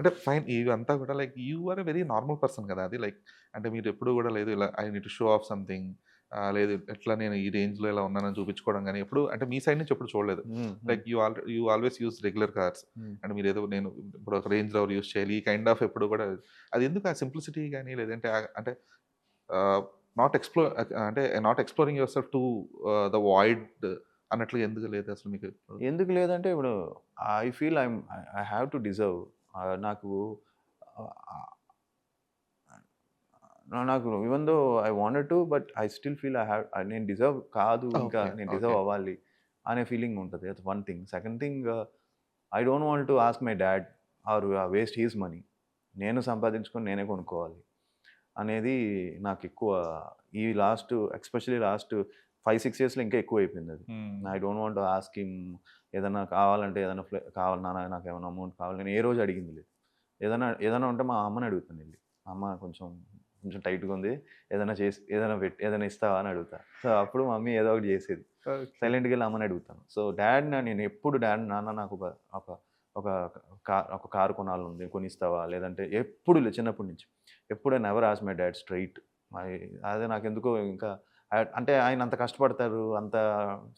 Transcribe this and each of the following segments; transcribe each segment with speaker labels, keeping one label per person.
Speaker 1: అంటే ఫైన్ ఇవంతా కూడా like you are a very normal person కదా! అది లైక్ అంటే మీరు ఎప్పుడు కూడా లేదు ఇలా I need to show off something లేదు ఎట్లా నేను ఈ రేంజ్‌లో ఇలా ఉన్నానని చూపించుకోవడం గాని ఎప్పుడు అంటే మీ సైడ్ నుంచి ఎప్పుడు చూడలేదు.
Speaker 2: హ్మ్. హ్మ్.
Speaker 1: Like you always use regular cars.
Speaker 2: హ్మ్.
Speaker 1: అండ్ మీరేదో నేను ఇప్పుడు ఒక రేంజ్ రోవర్ యూజ్ చేయాలి. ఈ కైండ్ ఆఫ్ ఎప్పుడు కూడా అది ఎందుకు ఆ సింప్లిసిటీ గాని లేదంటే అంటే ఆహ్, నాట్ ఎక్స్‌ప్లో అంటే not exploring your self to the void అన్నట్లుగా ఎందుకు లేదు అసలు మీకు?
Speaker 2: ఎందుకు లేదంటే ఇప్పుడు I feel I have to deserve నాకు ఆహ్, నాకు even though I wanted to but I still feel నేను డిజర్వ్ కాదు ఇంకా
Speaker 1: ఓకే.
Speaker 2: నేను
Speaker 1: ఓకే.
Speaker 2: డిజర్వ్ అవ్వాలి అనే ఫీలింగ్ ఉంటది. That's one thing. Second thing I don't want to ask my dad or waste his money. నేను సంపాదించుకొని నేనే కొనుక్కోవాలి అనేది నాకెక్కువ ఈ ఎస్పెషల్లీ లాస్ట్ 5, 6 ఇయర్స్‌లో ఇంకా ఎక్కువైపోయిందది.
Speaker 1: హ్మ్.
Speaker 2: I don't want to ask him ఏదన్నా కావాలంటే ఏదైనా కావాలి నాన్న నాకేమైనా అమౌంట్ కావాలి. నేను ఏ రోజు అడిగింది లేదు. ఏదైనా ఏదైనా ఉంటే మా అమ్మని అడుగుతానెళ్లి. అమ్మ కొంచెం కొంచెం టైట్‌గా ఉంది. ఏదైనా ఇస్తావా అని అడుగుతా. సో, అప్పుడు మమ్మీ ఏదో ఒకటి చేసేది.
Speaker 1: ఓకే.
Speaker 2: సైలెంట్‌గా ఎళ్లి అమ్మని అడుగుతాను. సో, నేను ఎప్పుడు నాన్న నాకు ఒక ఒక ఒక కారు కొనాలనుంది కొనిస్తావా? లేదంటే ఎప్పుడు చిన్నప్పటి నుంచి. ఎప్పుడు I never asked my dad straight. My అదే నాకెందుకో ఇంకా అంటే ఆయన అంత కష్టపడతారు, అంత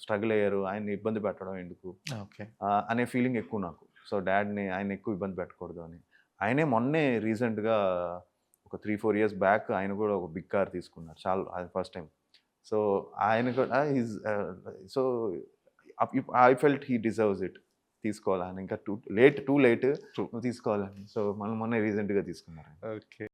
Speaker 2: స్ట్రగుల్ అయ్యారు. ఆయన్ని ఇబ్బంది పెట్టడం ఎందుకు?
Speaker 1: ఓకే.
Speaker 2: అనే ఫీలింగ్ ఎక్కువ నాకు. సో, ఆయన్ని ఎక్కువ ఇబ్బంది పెట్టకూడదు అని. ఆయనే మొన్నే రీసెంట్‌గా ఒక 3, 4 ఇయర్స్ బ్యాక్ ఆయన కూడా ఒక బిగ్ కార్ తీసుకున్నారు. అది ఫస్ట్ టైమ్. సో, ఆయన కూడా so, I felt he deserves it. తీసుకోవాలి. ఆయన ఇంకా టూ లేట్
Speaker 1: ట్రూ.
Speaker 2: నువ్వు తీసుకోవాలని. సో, మొన్నే రీసెంట్‌గా తీసుకున్నారు.
Speaker 1: ఓకే.